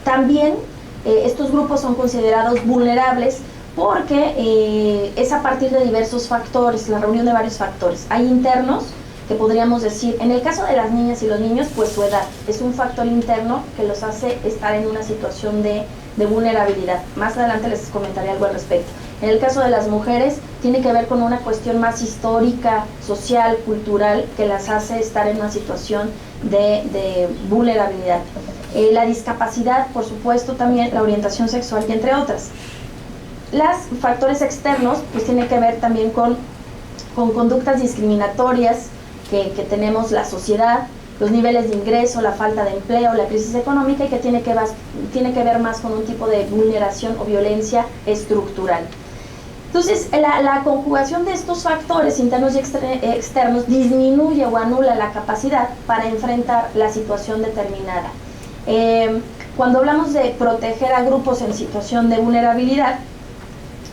También estos grupos son considerados vulnerables porque es a partir de diversos factores, la reunión de varios factores. Hay internos, que podríamos decir, en el caso de las niñas y los niños, pues su edad es un factor interno que los hace estar en una situación de vulnerabilidad. Más adelante les comentaré algo al respecto. En el caso de las mujeres, tiene que ver con una cuestión más histórica, social, cultural, que las hace estar en una situación de vulnerabilidad. La discapacidad, por supuesto, también la orientación sexual y entre otras. Los factores externos, pues tienen que ver también con conductas discriminatorias que tenemos la sociedad, los niveles de ingreso, la falta de empleo, la crisis económica, y que tiene que ver más con un tipo de vulneración o violencia estructural. Entonces, la conjugación de estos factores internos y externos disminuye o anula la capacidad para enfrentar la situación determinada. Cuando hablamos de proteger a grupos en situación de vulnerabilidad,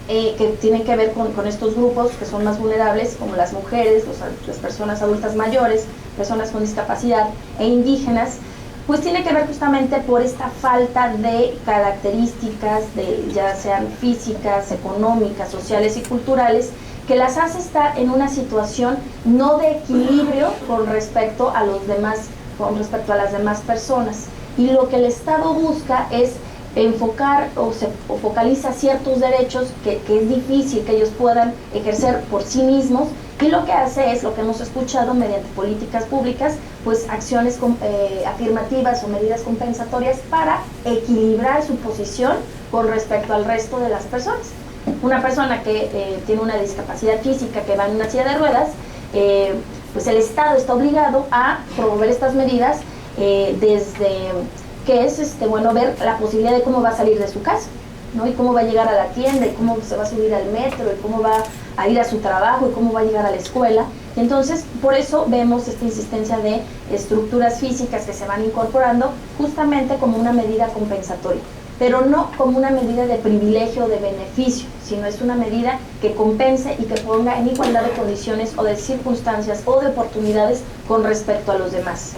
que tienen que ver con estos grupos que son más vulnerables, como las mujeres, las personas adultas mayores, personas con discapacidad e indígenas, pues tiene que ver justamente por esta falta de características, ya sean físicas, económicas, sociales y culturales, que las hace estar en una situación no de equilibrio con respecto a las demás personas. Y lo que el Estado busca es enfocar o focaliza ciertos derechos que es difícil que ellos puedan ejercer por sí mismos, y lo que hace es, lo que hemos escuchado, mediante políticas públicas, pues acciones afirmativas o medidas compensatorias para equilibrar su posición con respecto al resto de las personas. Una persona que tiene una discapacidad física, que va en una silla de ruedas, pues el Estado está obligado a promover estas medidas desde que es ver la posibilidad de cómo va a salir de su casa, ¿no? Y cómo va a llegar a la tienda, y cómo se va a subir al metro, y cómo va a ir a su trabajo, y cómo va a llegar a la escuela. Y entonces, por eso vemos esta insistencia de estructuras físicas que se van incorporando justamente como una medida compensatoria, pero no como una medida de privilegio o de beneficio, sino es una medida que compense y que ponga en igualdad de condiciones o de circunstancias o de oportunidades con respecto a los demás.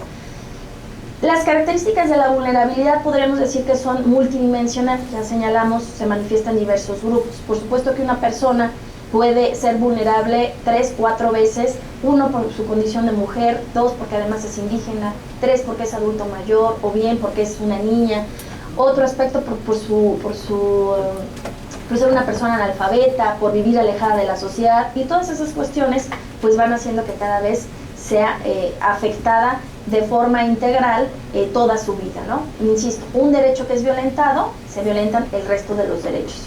Las características de la vulnerabilidad podríamos decir que son multidimensionales, ya señalamos, se manifiestan diversos grupos. Por supuesto que una persona puede ser vulnerable 3, 4 veces, 1 por su condición de mujer, 2 porque además es indígena, 3 porque es adulto mayor, o bien porque es una niña. Otro aspecto por ser una persona analfabeta, por vivir alejada de la sociedad, y todas esas cuestiones pues van haciendo que cada vez sea afectada de forma integral toda su vida, ¿no? Insisto, un derecho que es violentado, se violentan el resto de los derechos.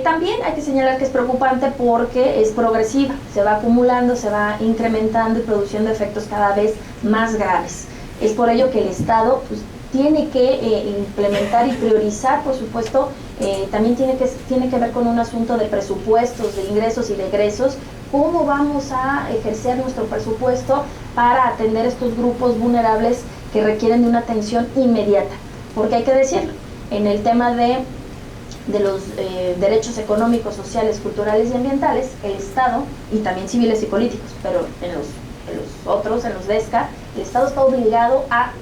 También hay que señalar que es preocupante porque es progresiva, se va acumulando, se va incrementando y produciendo efectos cada vez más graves. Es por ello que el Estado pues, tiene que implementar y priorizar, por supuesto, también tiene que ver con un asunto de presupuestos, de ingresos y de egresos. ¿Cómo vamos a ejercer nuestro presupuesto para atender estos grupos vulnerables que requieren de una atención inmediata? Porque hay que decirlo, en el tema de los derechos económicos, sociales, culturales y ambientales, el Estado, y también civiles y políticos, pero en los DESCA, el Estado está obligado a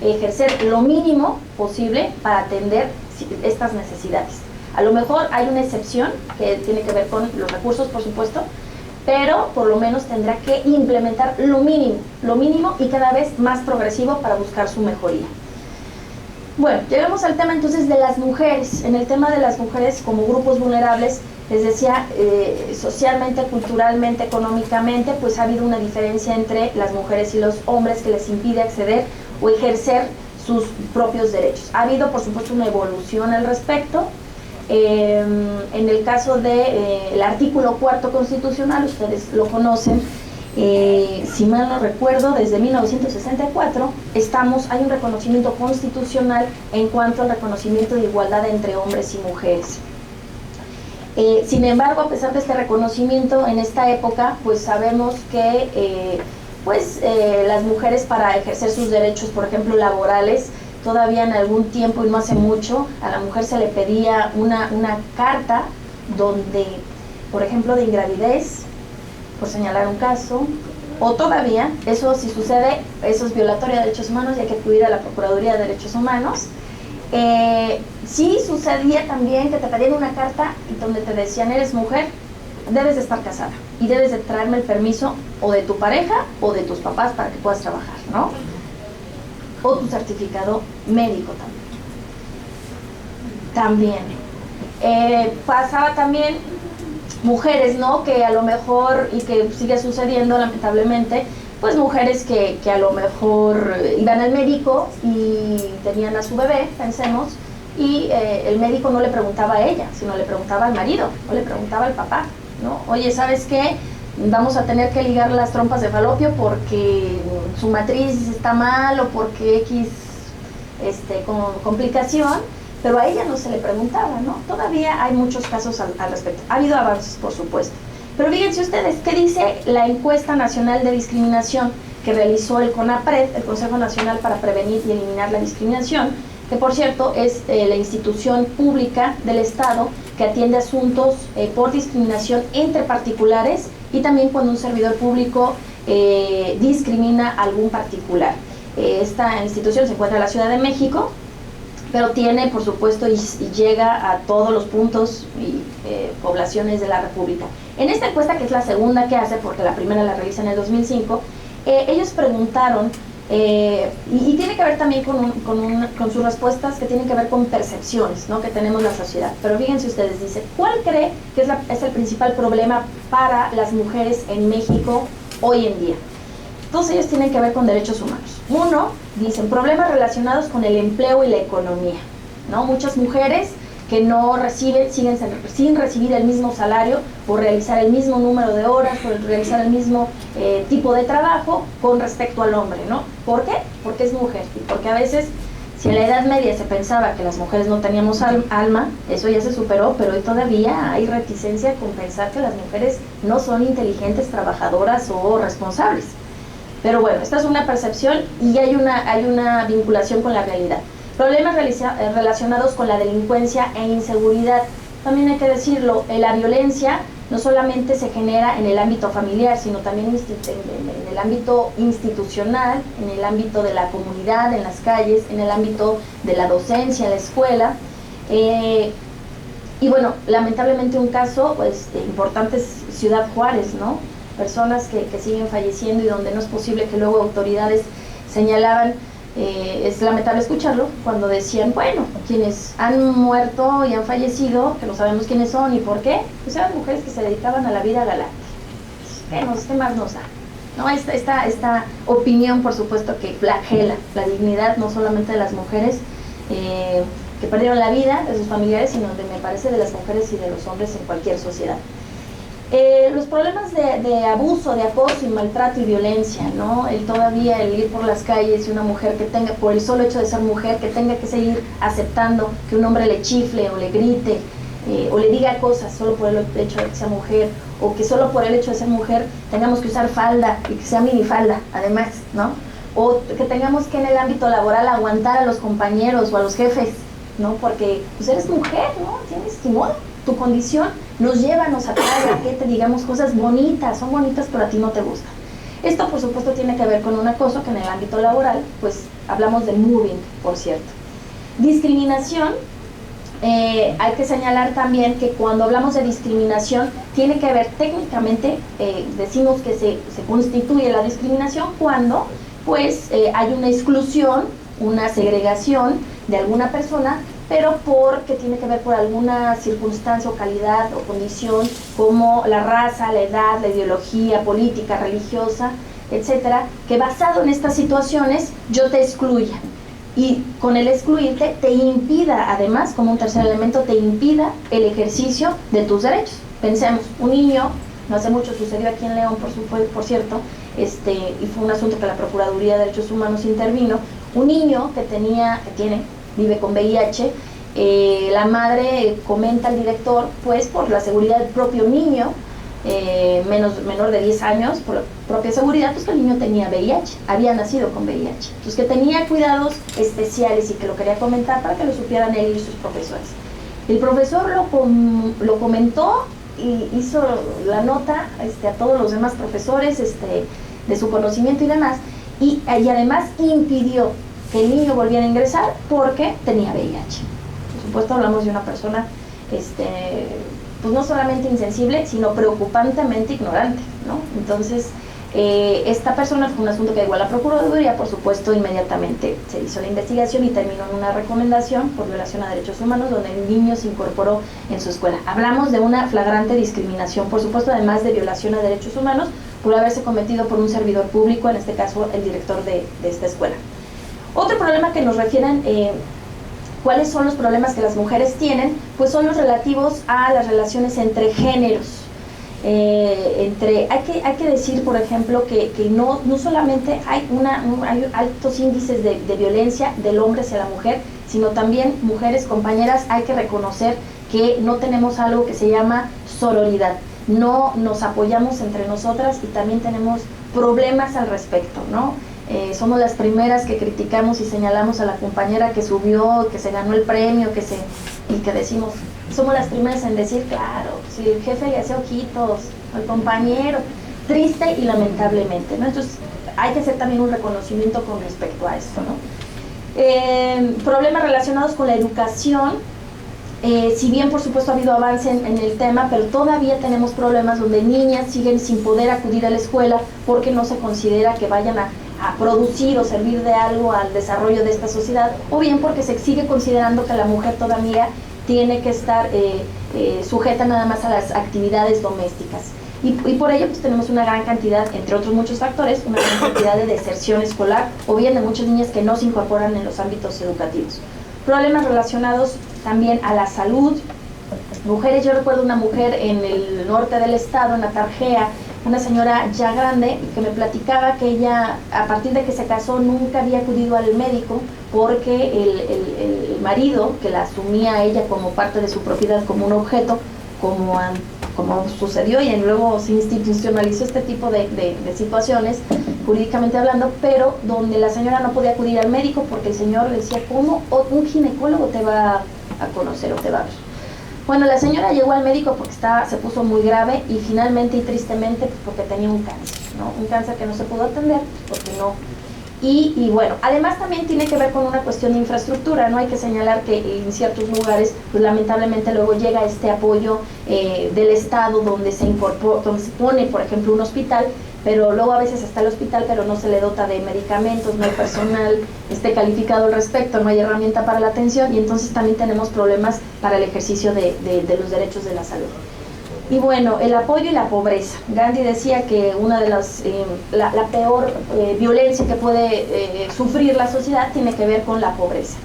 ejercer lo mínimo posible para atender estas necesidades. A lo mejor hay una excepción que tiene que ver con los recursos, por supuesto, pero por lo menos tendrá que implementar lo mínimo y cada vez más progresivo para buscar su mejoría. Bueno, llegamos al tema entonces de las mujeres. En el tema de las mujeres como grupos vulnerables, les decía, socialmente, culturalmente, económicamente, pues ha habido una diferencia entre las mujeres y los hombres que les impide acceder o ejercer sus propios derechos. Ha habido, por supuesto, una evolución al respecto. En el caso del artículo 4 constitucional, ustedes lo conocen, si mal no recuerdo, desde 1964 hay un reconocimiento constitucional en cuanto al reconocimiento de igualdad entre hombres y mujeres. Sin embargo, a pesar de este reconocimiento en esta época, pues sabemos que las mujeres, para ejercer sus derechos, por ejemplo, laborales, todavía en algún tiempo, y no hace mucho, a la mujer se le pedía una carta donde, por ejemplo, de ingravidez, por señalar un caso, o todavía, eso si sucede, eso es violatorio de derechos humanos y hay que acudir a la Procuraduría de Derechos Humanos. Sí sucedía también que te pedían una carta donde te decían, eres mujer, debes de estar casada y debes de traerme el permiso o de tu pareja o de tus papás para que puedas trabajar, ¿no? O tu certificado médico también. Pasaba también mujeres, ¿no? Que a lo mejor, y que sigue sucediendo lamentablemente, pues mujeres que a lo mejor iban al médico y tenían a su bebé, pensemos, y el médico no le preguntaba a ella, sino le preguntaba al marido, o le preguntaba al papá, ¿no? Oye, ¿sabes qué? Vamos a tener que ligar las trompas de falopio porque su matriz está mal o porque X complicación, pero a ella no se le preguntaba, ¿no? Todavía hay muchos casos al respecto. Ha habido avances, por supuesto. Pero fíjense ustedes, ¿qué dice la encuesta nacional de discriminación que realizó el CONAPRED, el Consejo Nacional para Prevenir y Eliminar la Discriminación, que por cierto es la institución pública del Estado que atiende asuntos por discriminación entre particulares y también cuando un servidor público discrimina a algún particular? Esta institución se encuentra en la Ciudad de México, pero tiene, por supuesto, y llega a todos los puntos y poblaciones de la República. En esta encuesta, que es la segunda que hace, porque la primera la realiza en el 2005, ellos preguntaron, y tiene que ver también con sus respuestas que tienen que ver con percepciones, ¿no?, que tenemos la sociedad. Pero fíjense ustedes, dice, ¿cuál cree que es el principal problema para las mujeres en México hoy en día? Todos ellos tienen que ver con derechos humanos. Uno, dicen, problemas relacionados con el empleo y la economía, ¿no? Muchas mujeres que no reciben, siguen sin recibir el mismo salario por realizar el mismo número de horas, por realizar el mismo tipo de trabajo con respecto al hombre, ¿no? ¿Por qué? Porque es mujer y porque a veces, si en la Edad Media se pensaba que las mujeres no teníamos alma, eso ya se superó, pero hoy todavía hay reticencia con pensar que las mujeres no son inteligentes, trabajadoras o responsables. Pero bueno, esta es una percepción y hay una vinculación con la realidad. Problemas relacionados con la delincuencia e inseguridad. También hay que decirlo, la violencia no solamente se genera en el ámbito familiar, sino también en el ámbito institucional, en el ámbito de la comunidad, en las calles, en el ámbito de la docencia, en la escuela. Y bueno, lamentablemente un caso pues, importante es Ciudad Juárez, ¿no? Personas que siguen falleciendo y donde no es posible que luego autoridades señalaban, es lamentable escucharlo, cuando decían, bueno, quienes han muerto y han fallecido, que no sabemos quiénes son y por qué, pues eran mujeres que se dedicaban a la vida galante. ¿Qué más nos da? ¿No? Esta opinión, por supuesto, que flagela la dignidad no solamente de las mujeres que perdieron la vida, de sus familiares, sino me parece de las mujeres y de los hombres en cualquier sociedad. Los problemas de abuso, de acoso y maltrato y violencia, ¿no? Todavía el ir por las calles y una mujer que tenga, por el solo hecho de ser mujer, que tenga que seguir aceptando que un hombre le chifle o le grite o le diga cosas solo por el hecho de que sea mujer, o que solo por el hecho de ser mujer tengamos que usar falda y que sea minifalda, además, ¿no? O que tengamos que en el ámbito laboral aguantar a los compañeros o a los jefes, ¿no? Porque pues eres mujer, ¿no? Tienes que modo. Tu condición nos lleva, nos atrae a que te digamos cosas bonitas, son bonitas pero a ti no te gustan. Esto por supuesto tiene que ver con un acoso que en el ámbito laboral, pues hablamos de moving, por cierto. Discriminación, hay que señalar también que cuando hablamos de discriminación tiene que ver técnicamente, decimos que se constituye la discriminación cuando pues hay una exclusión, una segregación de alguna persona, pero porque tiene que ver por alguna circunstancia o calidad o condición como la raza, la edad, la ideología política, religiosa, etcétera, que basado en estas situaciones yo te excluya y con el excluirte te impida, además, como un tercer elemento, te impida el ejercicio de tus derechos. Pensemos, un niño, no hace mucho sucedió aquí en León, por cierto, y fue un asunto que la Procuraduría de Derechos Humanos intervino, un niño vive con VIH, la madre comenta al director, pues por la seguridad del propio niño, menor de 10 años, por la propia seguridad, pues que el niño tenía VIH, había nacido con VIH, pues que tenía cuidados especiales y que lo quería comentar para que lo supieran él y sus profesores. El profesor lo comentó y hizo la nota a todos los demás profesores de su conocimiento y demás, y además impidió que el niño volviera a ingresar porque tenía VIH. Por supuesto hablamos de una persona pues no solamente insensible, sino preocupantemente ignorante, ¿no? Entonces, esta persona fue un asunto que llegó a la Procuraduría, por supuesto, inmediatamente se hizo la investigación y terminó en una recomendación por violación a derechos humanos, donde el niño se incorporó en su escuela. Hablamos de una flagrante discriminación, por supuesto, además de violación a derechos humanos, por haberse cometido por un servidor público, en este caso el director de esta escuela. Otro problema que nos refieren, ¿cuáles son los problemas que las mujeres tienen? Pues son los relativos a las relaciones entre géneros. Hay que decir, por ejemplo, que no solamente hay altos índices de violencia del hombre hacia la mujer, sino también, mujeres, compañeras, hay que reconocer que no tenemos algo que se llama sororidad. No nos apoyamos entre nosotras y también tenemos problemas al respecto, ¿no? Somos las primeras que criticamos y señalamos a la compañera que subió, que se ganó el premio, y que decimos, somos las primeras en decir, claro, si el jefe le hace ojitos al compañero, triste y lamentablemente, ¿no? Entonces hay que hacer también un reconocimiento con respecto a esto, ¿no? Problemas relacionados con la educación. Si bien por supuesto ha habido avance en el tema, pero todavía tenemos problemas donde niñas siguen sin poder acudir a la escuela porque no se considera que vayan a producir o servir de algo al desarrollo de esta sociedad, o bien porque se sigue considerando que la mujer todavía tiene que estar sujeta nada más a las actividades domésticas. Y por ello pues tenemos una gran cantidad, entre otros muchos factores, una gran cantidad de deserción escolar, o bien de muchas niñas que no se incorporan en los ámbitos educativos. Problemas relacionados también a la salud. Mujeres, yo recuerdo una mujer en el norte del estado, en la Tarjea, una señora ya grande, que me platicaba que ella, a partir de que se casó, nunca había acudido al médico porque el marido, que la asumía a ella como parte de su propiedad, como un objeto, como sucedió y luego se institucionalizó este tipo de situaciones, jurídicamente hablando, pero donde la señora no podía acudir al médico porque el señor le decía, ¿cómo un ginecólogo te va a conocer o te va a ver? Bueno, la señora llegó al médico porque se puso muy grave y finalmente y tristemente porque tenía un cáncer, ¿no? Un cáncer que no se pudo atender porque no. Y bueno, además también tiene que ver con una cuestión de infraestructura, ¿no? Hay que señalar que en ciertos lugares, pues lamentablemente luego llega este apoyo del Estado donde se pone, por ejemplo, un hospital, pero luego a veces está el hospital, pero no se le dota de medicamentos, no hay personal calificado al respecto, no hay herramienta para la atención, y entonces también tenemos problemas para el ejercicio de los derechos de la salud. Y bueno, el apoyo y la pobreza. Gandhi decía que una de la peor violencia que puede sufrir la sociedad tiene que ver con la pobreza.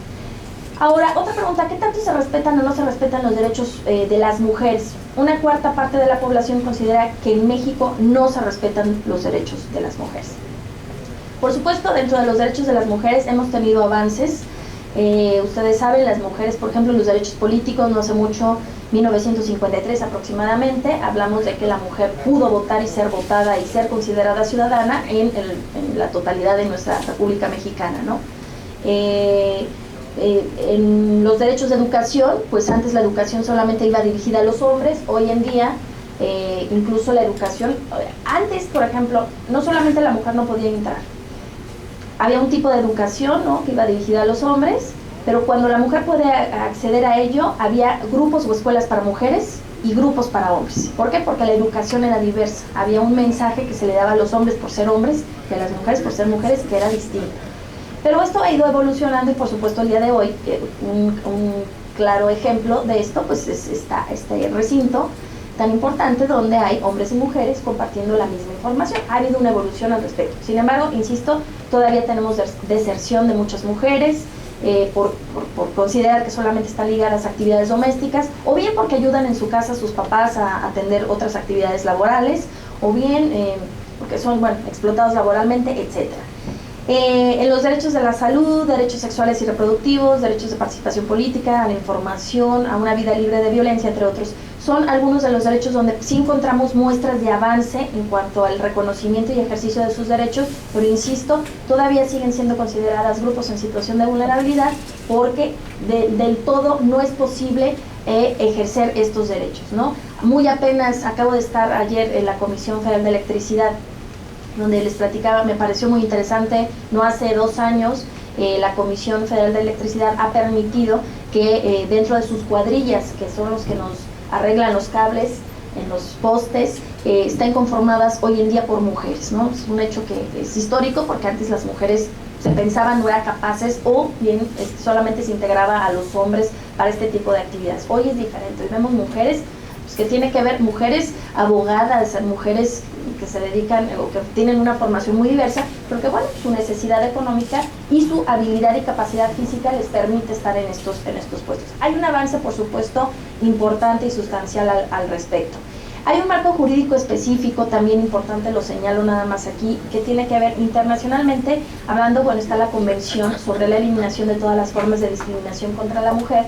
Ahora, otra pregunta, ¿qué tanto se respetan o no se respetan los derechos de las mujeres? Una cuarta parte de la población considera que en México no se respetan los derechos de las mujeres. Por supuesto, dentro de los derechos de las mujeres hemos tenido avances. Ustedes saben, las mujeres, por ejemplo, los derechos políticos, no hace mucho, 1953 aproximadamente, hablamos de que la mujer pudo votar y ser votada y ser considerada ciudadana en la totalidad de nuestra República Mexicana, ¿no? En los derechos de educación, pues antes la educación solamente iba dirigida a los hombres, hoy en día incluso la educación, antes por ejemplo, no solamente la mujer no podía entrar, había un tipo de educación, ¿no?, que iba dirigida a los hombres, pero cuando la mujer puede acceder a ello, había grupos o escuelas para mujeres y grupos para hombres. ¿Por qué? Porque la educación era diversa, había un mensaje que se le daba a los hombres por ser hombres y a las mujeres por ser mujeres que era distinto. Pero esto ha ido evolucionando y por supuesto el día de hoy, un claro ejemplo de esto, pues está este recinto tan importante donde hay hombres y mujeres compartiendo la misma información. Ha habido una evolución al respecto. Sin embargo, insisto, todavía tenemos deserción de muchas mujeres por considerar que solamente están ligadas a actividades domésticas, o bien porque ayudan en su casa a sus papás a atender otras actividades laborales, o bien porque son, bueno, explotados laboralmente, etcétera. En los derechos de la salud, derechos sexuales y reproductivos, derechos de participación política, a la información, a una vida libre de violencia, entre otros, son algunos de los derechos donde sí encontramos muestras de avance en cuanto al reconocimiento y ejercicio de sus derechos, pero insisto, todavía siguen siendo consideradas grupos en situación de vulnerabilidad porque del todo no es posible ejercer estos derechos, ¿no? Muy apenas acabo de estar ayer en la Comisión Federal de Electricidad, donde les platicaba, me pareció muy interesante, no hace 2 años, la Comisión Federal de Electricidad ha permitido que dentro de sus cuadrillas, que son los que nos arreglan los cables en los postes, están conformadas hoy en día por mujeres, ¿no? Es un hecho que es histórico, porque antes las mujeres se pensaban no eran capaces, o bien solamente se integraba a los hombres para este tipo de actividades. Hoy es diferente, hoy vemos mujeres, pues, que tiene que ver, mujeres abogadas, mujeres que se dedican o que tienen una formación muy diversa, pero que bueno, su necesidad económica y su habilidad y capacidad física les permite estar en estos puestos. Hay un avance, por supuesto, importante y sustancial al respecto. Hay un marco jurídico específico, también importante, lo señalo nada más aquí, que tiene que ver internacionalmente, hablando, bueno, está la Convención sobre la eliminación de todas las formas de discriminación contra la mujer,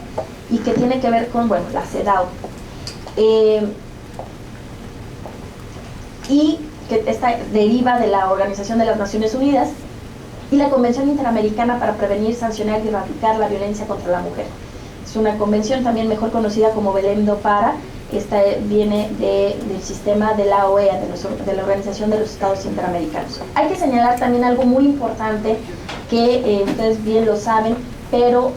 y que tiene que ver con, bueno, la CEDAW. Y que esta deriva de la Organización de las Naciones Unidas, y la Convención Interamericana para prevenir, sancionar y erradicar la violencia contra la mujer. Es una convención también mejor conocida como Belém do Pará. Esta viene del sistema de la OEA, de la Organización de los Estados Interamericanos. Hay que señalar también algo muy importante que ustedes bien lo saben, pero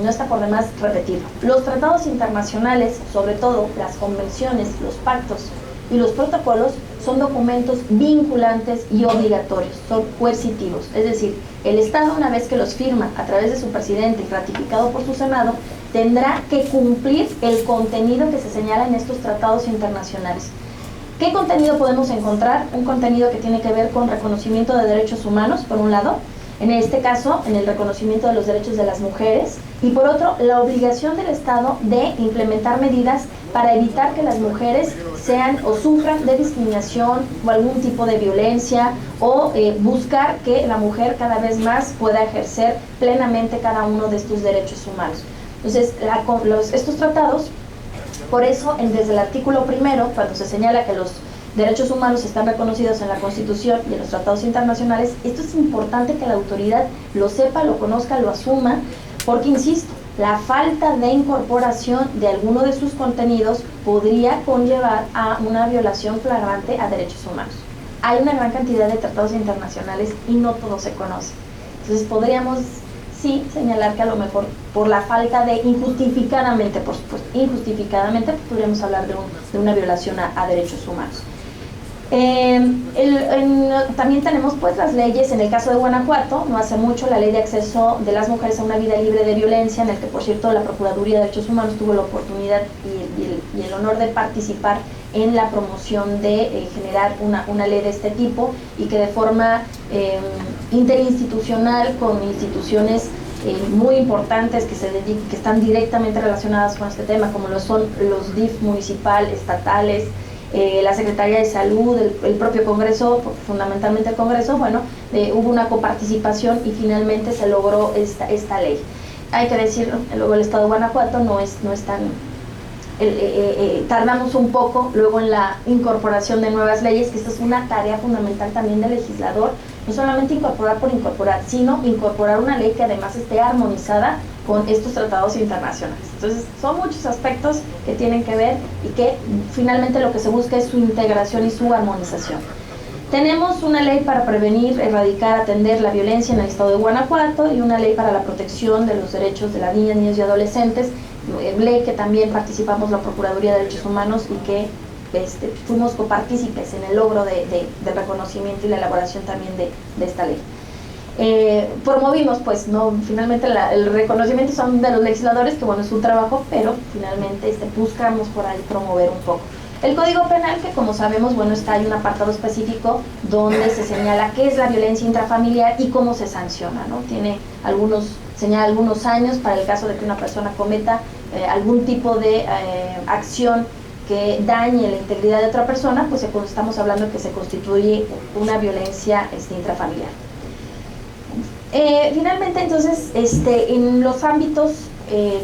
no está por demás repetirlo. Los tratados internacionales, sobre todo las convenciones, los pactos y los protocolos, son documentos vinculantes y obligatorios, son coercitivos. Es decir, el Estado, una vez que los firma a través de su presidente y ratificado por su Senado, tendrá que cumplir el contenido que se señala en estos tratados internacionales. ¿Qué contenido podemos encontrar? Un contenido que tiene que ver con reconocimiento de derechos humanos, por un lado, en este caso, en el reconocimiento de los derechos de las mujeres, y por otro, la obligación del Estado de implementar medidas para evitar que las mujeres sean o sufran de discriminación o algún tipo de violencia, o buscar que la mujer cada vez más pueda ejercer plenamente cada uno de estos derechos humanos. Entonces, estos tratados, por eso, desde el artículo primero, cuando se señala que los derechos humanos están reconocidos en la Constitución y en los tratados internacionales, esto es importante que la autoridad lo sepa, lo conozca, lo asuma, porque, insisto, la falta de incorporación de alguno de sus contenidos podría conllevar a una violación flagrante a derechos humanos. Hay una gran cantidad de tratados internacionales y no todo se conoce. Entonces podríamos, sí, señalar que a lo mejor por la falta de, injustificadamente, por supuesto, injustificadamente, podríamos hablar de una violación a derechos humanos. También tenemos pues las leyes. En el caso de Guanajuato, no hace mucho, la ley de acceso de las mujeres a una vida libre de violencia, en el que, por cierto, la Procuraduría de Derechos Humanos tuvo la oportunidad y el honor de participar en la promoción de generar una ley de este tipo, y que de forma interinstitucional, con instituciones muy importantes que están directamente relacionadas con este tema, como lo son los DIF municipal, estatales, la Secretaría de Salud, el propio Congreso, fundamentalmente el Congreso, bueno, hubo una coparticipación y finalmente se logró esta ley. Hay que decirlo, luego el Estado de Guanajuato no es tan... tardamos un poco luego en la incorporación de nuevas leyes, que esta es una tarea fundamental también del legislador, no solamente incorporar por incorporar, sino incorporar una ley que además esté armonizada con estos tratados internacionales. Entonces, son muchos aspectos que tienen que ver y que finalmente lo que se busca es su integración y su armonización. Tenemos una ley para prevenir, erradicar, atender la violencia en el estado de Guanajuato, y una ley para la protección de los derechos de las niñas, niños y adolescentes, ley que también participamos la Procuraduría de Derechos Humanos y que fuimos copartícipes en el logro del reconocimiento y la elaboración también de esta ley. Promovimos, pues, no, finalmente el reconocimiento son de los legisladores, que bueno, es su trabajo, pero finalmente buscamos por ahí promover un poco. El Código Penal, que como sabemos, bueno, hay un apartado específico donde se señala qué es la violencia intrafamiliar y cómo se sanciona, ¿no? Señala algunos años para el caso de que una persona cometa algún tipo de acción que dañe la integridad de otra persona, pues estamos hablando de que se constituye una violencia intrafamiliar. Finalmente, entonces, en los ámbitos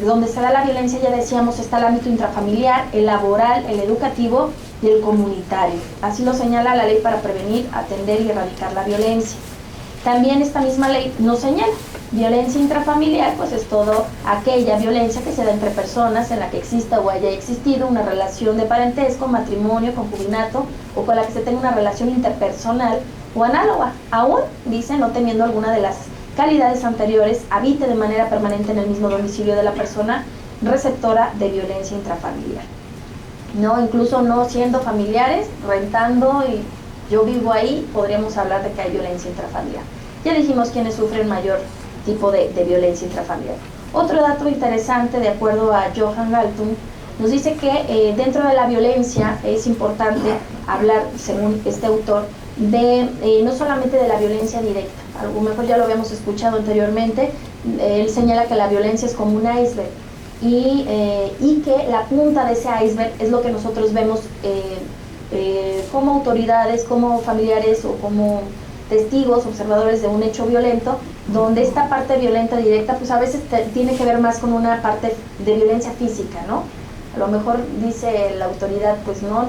donde se da la violencia, ya decíamos, está el ámbito intrafamiliar, el laboral, el educativo y el comunitario. Así lo señala la ley para prevenir, atender y erradicar la violencia. También esta misma ley nos señala, violencia intrafamiliar, pues es todo aquella violencia que se da entre personas en la que exista o haya existido una relación de parentesco, matrimonio, concubinato, o con la que se tenga una relación interpersonal o análoga, aún, dice, no teniendo alguna de las calidades anteriores habite de manera permanente en el mismo domicilio de la persona receptora de violencia intrafamiliar. No, incluso no siendo familiares, rentando y yo vivo ahí, podríamos hablar de que hay violencia intrafamiliar. Ya dijimos quiénes sufren mayor tipo de violencia intrafamiliar. Otro dato interesante, de acuerdo a Johan Galtung, nos dice que dentro de la violencia es importante hablar, según este autor, de no solamente de la violencia directa, a lo mejor ya lo habíamos escuchado anteriormente, él señala que la violencia es como un iceberg y que la punta de ese iceberg es lo que nosotros vemos como autoridades, como familiares o como testigos, observadores de un hecho violento, donde esta parte violenta directa pues a veces tiene que ver más con una parte de violencia física, ¿no? A lo mejor dice la autoridad, pues no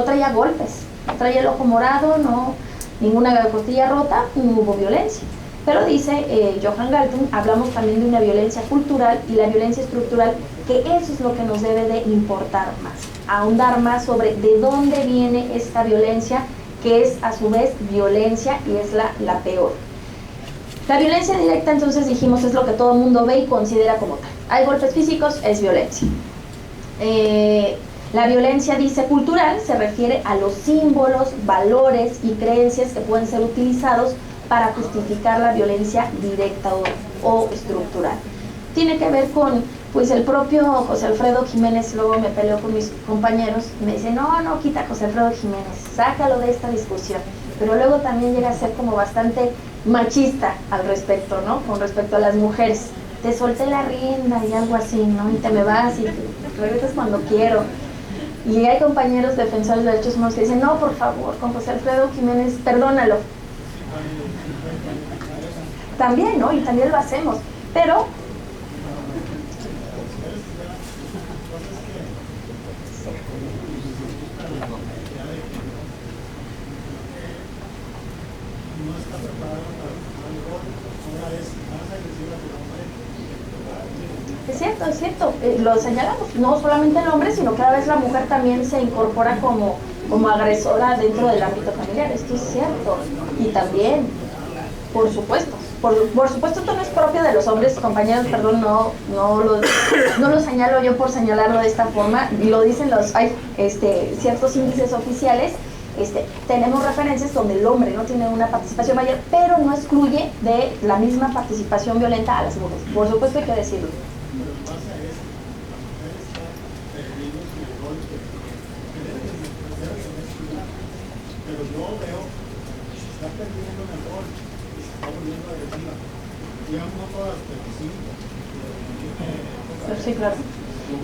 traía golpes, no traía el ojo morado, no, ninguna costilla rota, no hubo violencia. Pero dice Johan Galtung, hablamos también de una violencia cultural y la violencia estructural, que eso es lo que nos debe de importar más, ahondar más sobre de dónde viene esta violencia, que es a su vez violencia y es la peor. La violencia directa, entonces dijimos, es lo que todo el mundo ve y considera como tal. Hay golpes físicos, es violencia. La violencia, dice, cultural, se refiere a los símbolos, valores y creencias que pueden ser utilizados para justificar la violencia directa o estructural. Tiene que ver con, pues el propio José Alfredo Jiménez, luego me peleó con mis compañeros, me dice, no, quita José Alfredo Jiménez, sácalo de esta discusión. Pero luego también llega a ser como bastante machista al respecto, ¿no? Con respecto a las mujeres. Te solté la rienda y algo así, ¿no? Y te me vas y regresas cuando quiero. Y hay compañeros defensores de derechos humanos que dicen, no, por favor, con José Alfredo Jiménez, perdónalo. También, ¿no? Y también lo hacemos. Pero es cierto, lo señalamos, no solamente el hombre, sino cada vez la mujer también se incorpora como agresora dentro del ámbito familiar, esto es cierto, y también, por supuesto, esto no es propio de los hombres, compañeros, perdón, no lo señalo yo por señalarlo de esta forma, lo dicen ciertos índices oficiales. Tenemos referencias donde el hombre no tiene una participación mayor, pero no excluye de la misma participación violenta a las mujeres. Por supuesto hay que decirlo. Pero yo veo que se está perdiendo en el rol y se está volviendo agresiva. Digamos, no todas, pero sí. Sí, claro.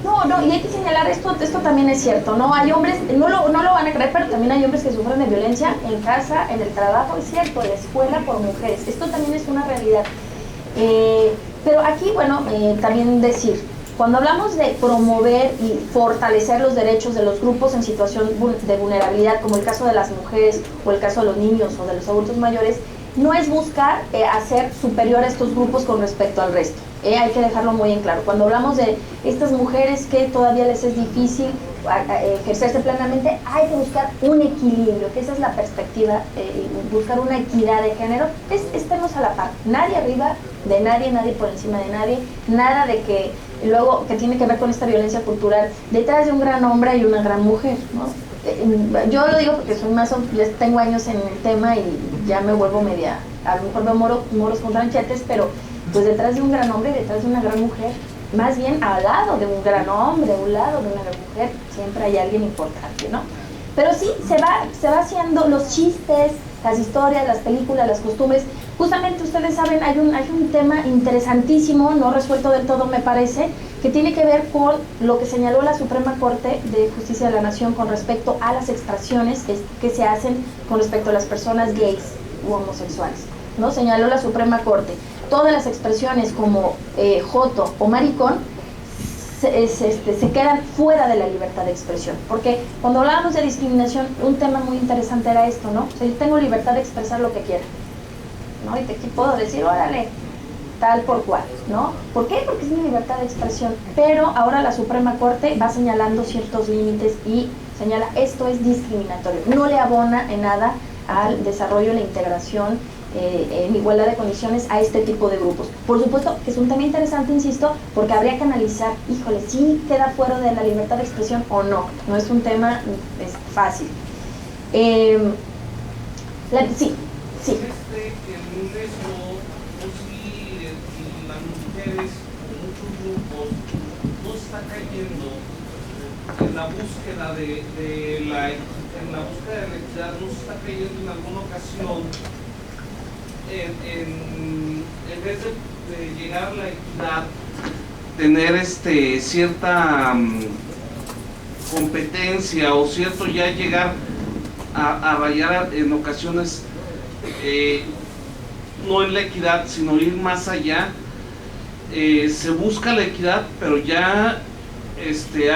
No, y hay que señalar esto también es cierto, ¿no? Hay hombres, no lo van a creer, pero también hay hombres que sufren de violencia en casa, en el trabajo, es cierto, en la escuela por mujeres. Esto también es una realidad. Pero aquí, bueno, también decir, cuando hablamos de promover y fortalecer los derechos de los grupos en situación de vulnerabilidad, como el caso de las mujeres o el caso de los niños o de los adultos mayores, no es buscar hacer superior a estos grupos con respecto al resto. Hay que dejarlo muy en claro. Cuando hablamos de estas mujeres que todavía les es difícil ejercerse plenamente, hay que buscar un equilibrio, que esa es la perspectiva, buscar una equidad de género, estemos a la par, nadie arriba de nadie, nadie por encima de nadie, nada de que luego que tiene que ver con esta violencia cultural, detrás de un gran hombre hay una gran mujer, ¿no? Yo lo digo porque tengo años en el tema y ya me vuelvo media, a lo mejor veo moros con tranchetes, pero pues detrás de un gran hombre, detrás de una gran mujer, más bien al lado de un gran hombre, a un lado de una gran mujer, siempre hay alguien importante, ¿no? Pero sí, se va haciendo los chistes, las historias, las películas, las costumbres. Justamente ustedes saben, hay un tema interesantísimo, no resuelto del todo me parece, que tiene que ver con lo que señaló la Suprema Corte de Justicia de la Nación con respecto a las expresiones que se hacen con respecto a las personas gays u homosexuales, ¿no? Señaló la Suprema Corte, todas las expresiones como joto o maricón se quedan fuera de la libertad de expresión, porque cuando hablábamos de discriminación, un tema muy interesante era esto, ¿no? O sea, yo tengo libertad de expresar lo que quiera, ¿no? Y te puedo decir, órale, tal por cual, ¿no? ¿Por qué? Porque es mi libertad de expresión, pero ahora la Suprema Corte va señalando ciertos límites y señala, esto es discriminatorio, no le abona en nada al desarrollo y la integración en igualdad de condiciones a este tipo de grupos. Por supuesto que es un tema interesante, insisto, porque habría que analizar, híjole, si queda fuera de la libertad de expresión o no. No es un tema fácil. Sí. En UNESCO, si las mujeres, muchos grupos, no está cayendo en la búsqueda de la equidad, no se está cayendo en alguna ocasión en vez de llegar a la equidad, tener cierta competencia o cierto ya llegar a rayar en ocasiones no en la equidad, sino ir más allá. Se busca la equidad, pero ya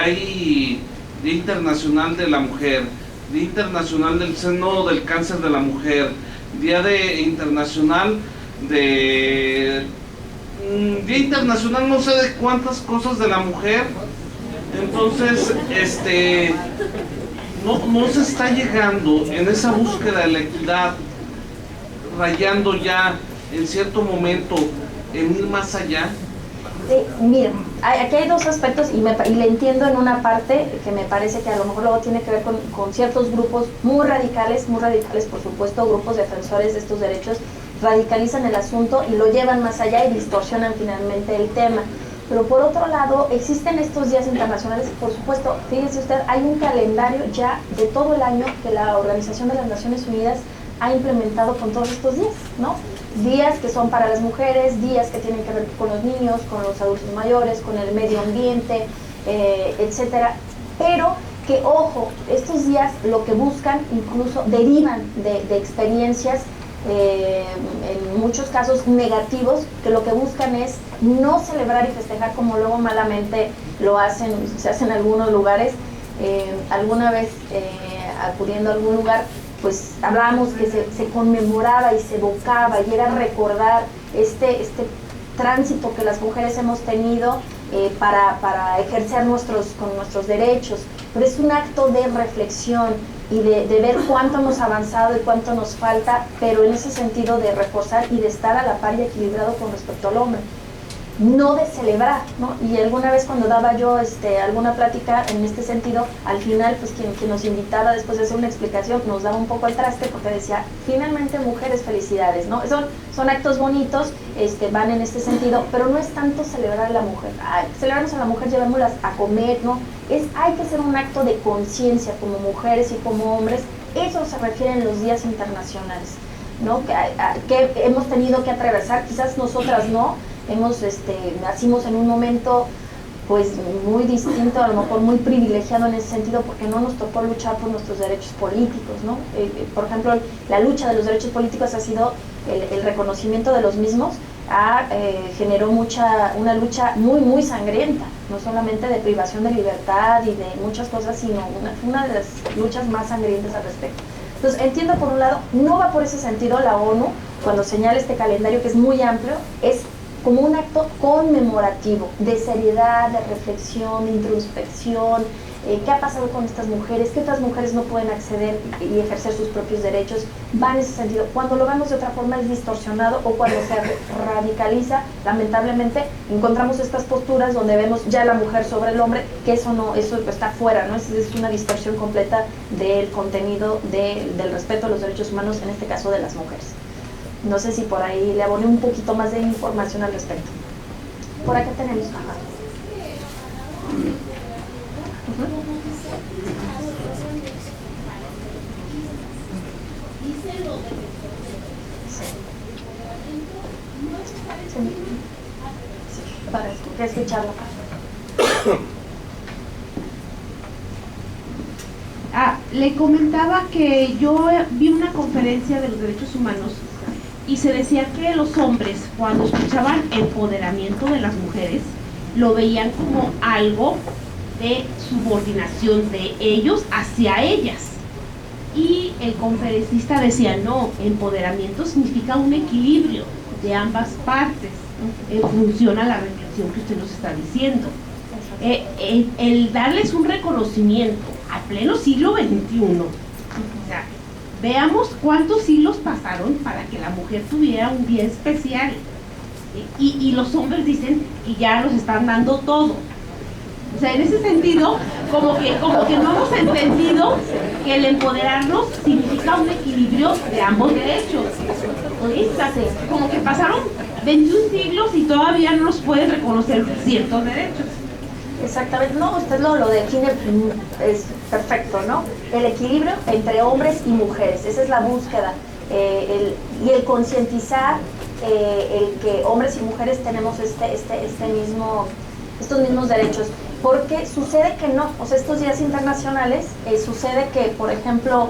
hay Día Internacional de la Mujer, Día Internacional del Seno del Cáncer de la Mujer, Día Internacional de Día Internacional no sé de cuántas cosas de la mujer. Entonces no se está llegando en esa búsqueda de la equidad, rayando ya en cierto momento en ir más allá. Mira, aquí hay dos aspectos y le entiendo en una parte que me parece que a lo mejor luego tiene que ver con ciertos grupos muy radicales por supuesto, grupos defensores de estos derechos, radicalizan el asunto y lo llevan más allá y distorsionan finalmente el tema. Pero por otro lado, existen estos días internacionales, por supuesto, fíjese usted, hay un calendario ya de todo el año que la Organización de las Naciones Unidas ha implementado con todos estos días, ¿no? Días que son para las mujeres, días que tienen que ver con los niños, con los adultos mayores, con el medio ambiente, etcétera. Pero que, ojo, estos días lo que buscan incluso derivan de experiencias, en muchos casos negativos, que lo que buscan es no celebrar y festejar como luego malamente se hace en algunos lugares. Alguna vez acudiendo a algún lugar, pues hablábamos que se conmemoraba y se evocaba y era recordar este tránsito que las mujeres hemos tenido para ejercer con nuestros derechos, pero es un acto de reflexión y de ver cuánto hemos avanzado y cuánto nos falta, pero en ese sentido de reforzar y de estar a la par y equilibrado con respecto al hombre, no de celebrar, ¿no? Y alguna vez cuando daba yo alguna plática en este sentido, al final pues quien nos invitaba después de hacer una explicación nos daba un poco al traste porque decía, finalmente mujeres, felicidades, ¿no? Son actos bonitos, van en este sentido, pero no es tanto celebrar a la mujer. Celebramos a la mujer, llevémoslas a comer, ¿no? Hay que hacer un acto de conciencia como mujeres y como hombres. Eso se refiere en los días internacionales, ¿no? Que hemos tenido que atravesar, quizás nosotras no, nacimos en un momento pues muy distinto, a lo mejor muy privilegiado en ese sentido, porque no nos tocó luchar por nuestros derechos políticos, ¿no? Por ejemplo, la lucha de los derechos políticos ha sido el reconocimiento de los mismos, generó una lucha muy, muy sangrienta, no solamente de privación de libertad y de muchas cosas, sino una de las luchas más sangrientas al respecto. Entonces, entiendo por un lado, no va por ese sentido la ONU, cuando señala este calendario que es muy amplio, es como un acto conmemorativo, de seriedad, de reflexión, de introspección. ¿Qué ha pasado con estas mujeres? ¿Qué otras mujeres no pueden acceder y ejercer sus propios derechos? Va en ese sentido. Cuando lo vemos de otra forma es distorsionado, o cuando se radicaliza, lamentablemente encontramos estas posturas donde vemos ya la mujer sobre el hombre, que eso está fuera, ¿no? Es una distorsión completa del contenido del respeto a los derechos humanos, en este caso de las mujeres. No sé si por ahí le aboné un poquito más de información al respecto. Por acá tenemos. Ajá. Sí, para escucharlo. Le comentaba que yo vi una conferencia de los derechos humanos y se decía que los hombres, cuando escuchaban empoderamiento de las mujeres, lo veían como algo de subordinación de ellos hacia ellas. Y el conferencista decía, no, empoderamiento significa un equilibrio de ambas partes, en función a la reflexión que usted nos está diciendo. El darles un reconocimiento a pleno siglo XXI, o sea, veamos cuántos siglos pasaron para que la mujer tuviera un día especial. Y los hombres dicen que ya nos están dando todo. O sea, en ese sentido, como que no hemos entendido que el empoderarnos significa un equilibrio de ambos derechos. ¿Sí? O sea, como que pasaron 21 siglos y todavía no nos pueden reconocer ciertos derechos. Exactamente, no, usted lo define, es perfecto, ¿no? El equilibrio entre hombres y mujeres, esa es la búsqueda, y el concientizar el que hombres y mujeres tenemos estos mismos derechos, porque sucede que no, o sea, estos días internacionales, sucede que, por ejemplo,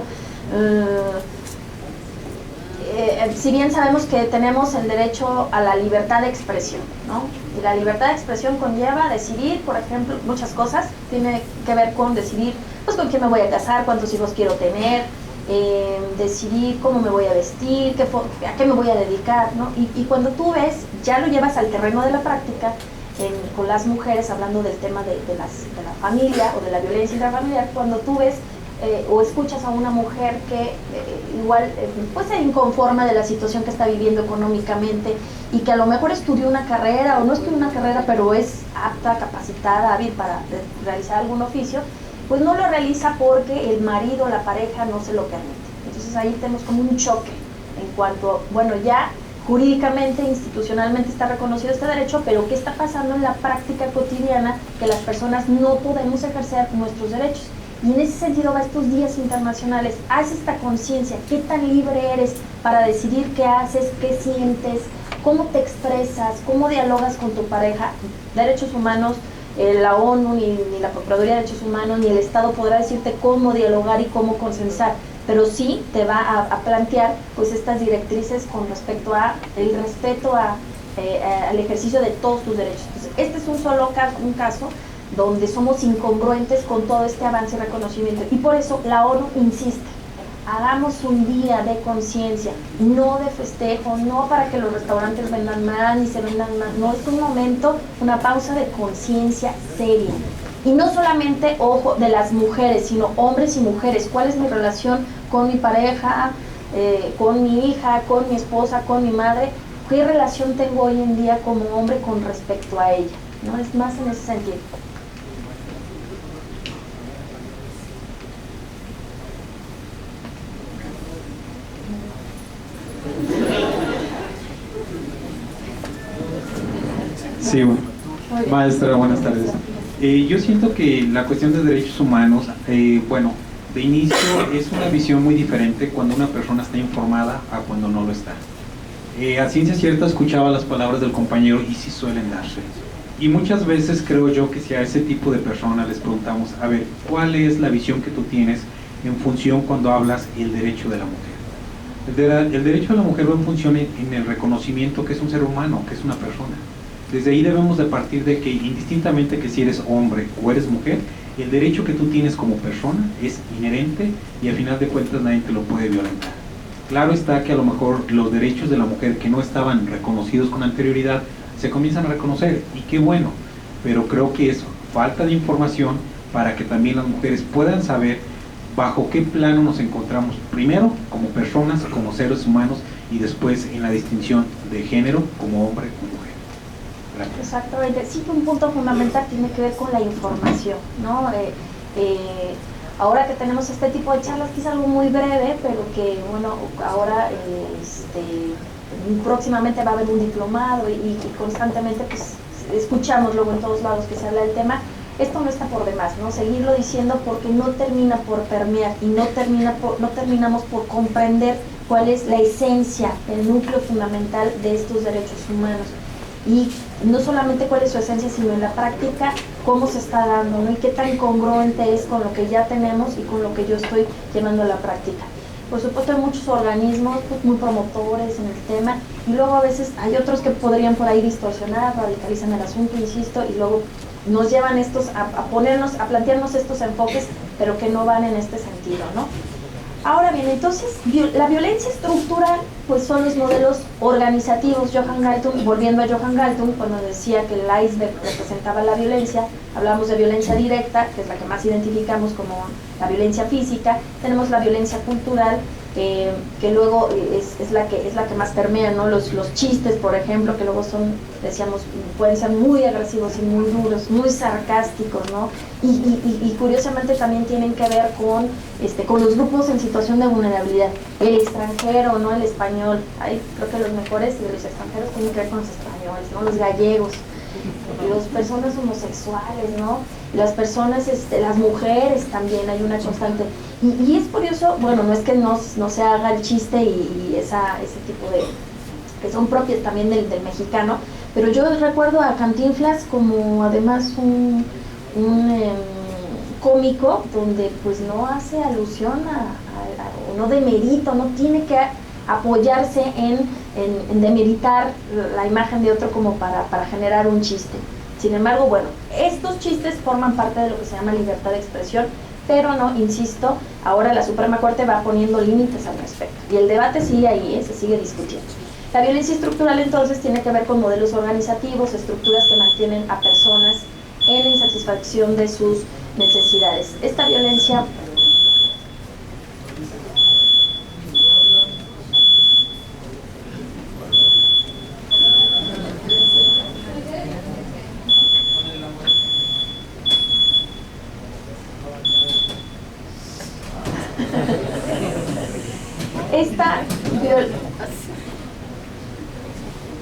si bien sabemos que tenemos el derecho a la libertad de expresión, ¿no? Y la libertad de expresión conlleva decidir, por ejemplo, muchas cosas, tiene que ver con decidir, pues, con quién me voy a casar, cuántos hijos quiero tener, decidir cómo me voy a vestir, a qué me voy a dedicar, ¿no? Y cuando tú ves, ya lo llevas al terreno de la práctica, con las mujeres, hablando del tema de la familia o de la violencia intrafamiliar, cuando tú ves o escuchas a una mujer que igual pues se inconforma de la situación que está viviendo económicamente y que a lo mejor estudió una carrera o no estudió una carrera, pero es apta, capacitada, hábil para realizar algún oficio, pues no lo realiza porque el marido, la pareja no se lo permite. Entonces ahí tenemos como un choque en cuanto, bueno, ya jurídicamente, institucionalmente está reconocido este derecho, pero ¿qué está pasando en la práctica cotidiana? Que las personas no podemos ejercer nuestros derechos. Y en ese sentido va estos días internacionales, haz esta conciencia, qué tan libre eres para decidir qué haces, qué sientes, cómo te expresas, cómo dialogas con tu pareja. Derechos humanos, la ONU, ni la Procuraduría de Derechos Humanos, ni el Estado podrá decirte cómo dialogar y cómo consensar, pero sí te va a plantear pues estas directrices con respecto a el respeto al ejercicio de todos tus derechos. Entonces, este es un caso donde somos incongruentes con todo este avance y reconocimiento, y por eso la ONU insiste, hagamos un día de conciencia, no de festejo, no para que los restaurantes vendan más ni se vendan más, no, es un momento, una pausa de conciencia seria, y no solamente, ojo, de las mujeres, sino hombres y mujeres. ¿Cuál es mi relación con mi pareja, con mi hija, con mi esposa, con mi madre? ¿Qué relación tengo hoy en día como hombre con respecto a ella? ¿No? Es más en ese sentido. Sí, maestra, buenas tardes. Yo siento que la cuestión de derechos humanos, bueno, de inicio es una visión muy diferente cuando una persona está informada a cuando no lo está. A ciencia cierta escuchaba las palabras del compañero y sí suelen darse. Y muchas veces creo yo que si a ese tipo de personas les preguntamos, a ver, ¿cuál es la visión que tú tienes en función cuando hablas el derecho de la mujer? El derecho de la mujer va en función en el reconocimiento que es un ser humano, que es una persona. Desde ahí debemos de partir de que indistintamente que si eres hombre o eres mujer, el derecho que tú tienes como persona es inherente y al final de cuentas nadie te lo puede violentar. Claro está que a lo mejor los derechos de la mujer que no estaban reconocidos con anterioridad se comienzan a reconocer, y qué bueno, pero creo que es falta de información para que también las mujeres puedan saber bajo qué plano nos encontramos, primero como personas, como seres humanos, y después en la distinción de género como hombre o mujer. Gracias. Exactamente, sí, un punto fundamental tiene que ver con la información, ¿no? Ahora que tenemos este tipo de charlas, quizá algo muy breve, pero que, bueno, ahora próximamente va a haber un diplomado y constantemente pues escuchamos luego en todos lados que se habla del tema. Esto no está por demás, ¿no? Seguirlo diciendo, porque no termina por permear y no terminamos por comprender cuál es la esencia, el núcleo fundamental de estos derechos humanos. Y no solamente cuál es su esencia, sino en la práctica cómo se está dando, ¿no? Y qué tan congruente es con lo que ya tenemos y con lo que yo estoy llevando a la práctica. Por supuesto hay muchos organismos pues, muy promotores en el tema, y luego a veces hay otros que podrían por ahí distorsionar, radicalizan el asunto, insisto, y luego nos llevan a plantearnos estos enfoques, pero que no van en este sentido, ¿no? Ahora bien, entonces, la violencia estructural pues son los modelos organizativos. Johann Galtung, volviendo a Johann Galtung, cuando decía que el iceberg representaba la violencia, hablamos de violencia directa, que es la que más identificamos como la violencia física. Tenemos la violencia cultural, que luego es la que más permea, ¿no? Los chistes, por ejemplo, que luego son, decíamos, pueden ser muy agresivos y muy duros, muy sarcásticos, ¿no? Y curiosamente también tienen que ver con los grupos en situación de vulnerabilidad. El extranjero, ¿no? El español. Creo que los mejores de los extranjeros tienen que ver con los españoles, ¿no? Los gallegos, las personas homosexuales, ¿no? Las personas, las mujeres también, hay una constante. Y es curioso, bueno, no es que no se haga el chiste y ese tipo de, que son propias también del mexicano, pero yo recuerdo a Cantinflas como además un cómico donde pues no hace alusión o no demerita, no tiene que apoyarse en demeritar la imagen de otro como para generar un chiste. Sin embargo, bueno, estos chistes forman parte de lo que se llama libertad de expresión, pero no, insisto, ahora la Suprema Corte va poniendo límites al respecto. Y el debate sigue ahí, se sigue discutiendo. La violencia estructural entonces tiene que ver con modelos organizativos, estructuras que mantienen a personas en la insatisfacción de sus necesidades. Esta violencia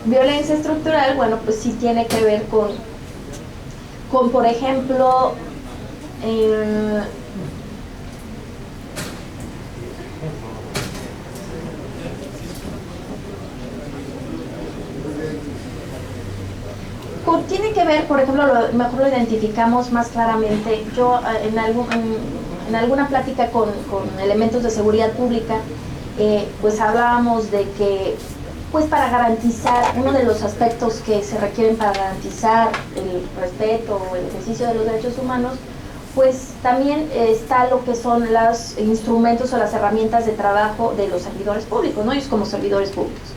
violencia estructural, bueno, pues sí tiene que ver con por ejemplo, tiene que ver, por ejemplo, mejor lo identificamos más claramente. Yo en alguna plática con elementos de seguridad pública, pues hablábamos de que pues para garantizar, uno de los aspectos que se requieren para garantizar el respeto o el ejercicio de los derechos humanos, pues también está lo que son los instrumentos o las herramientas de trabajo de los servidores públicos, ¿no? Ellos como servidores públicos.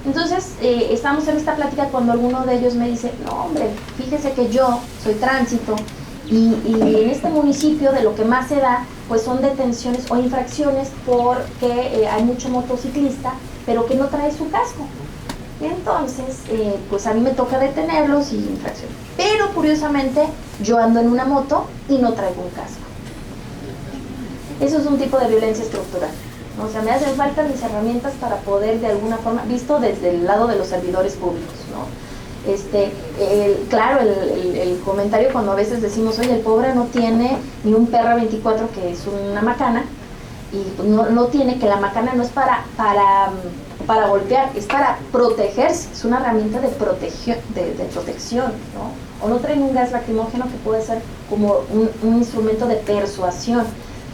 Entonces, estamos en esta plática cuando alguno de ellos me dice, no hombre, fíjese que yo soy tránsito y en este municipio de lo que más se da, pues son detenciones o infracciones porque hay mucho motociclista, pero que no trae su casco. Y entonces, pues a mí me toca detenerlos y infracciones. Pero curiosamente, yo ando en una moto y no traigo un casco. Eso es un tipo de violencia estructural, ¿no? O sea, me hacen falta mis herramientas para poder de alguna forma, visto desde el lado de los servidores públicos, ¿no? Claro, el comentario cuando a veces decimos, oye, el pobre no tiene ni un PR24 que es una macana, y no tiene, que la macana no es para golpear, es para protegerse, es una herramienta de protección, ¿no? O no traen un gas lacrimógeno que puede ser como un instrumento de persuasión.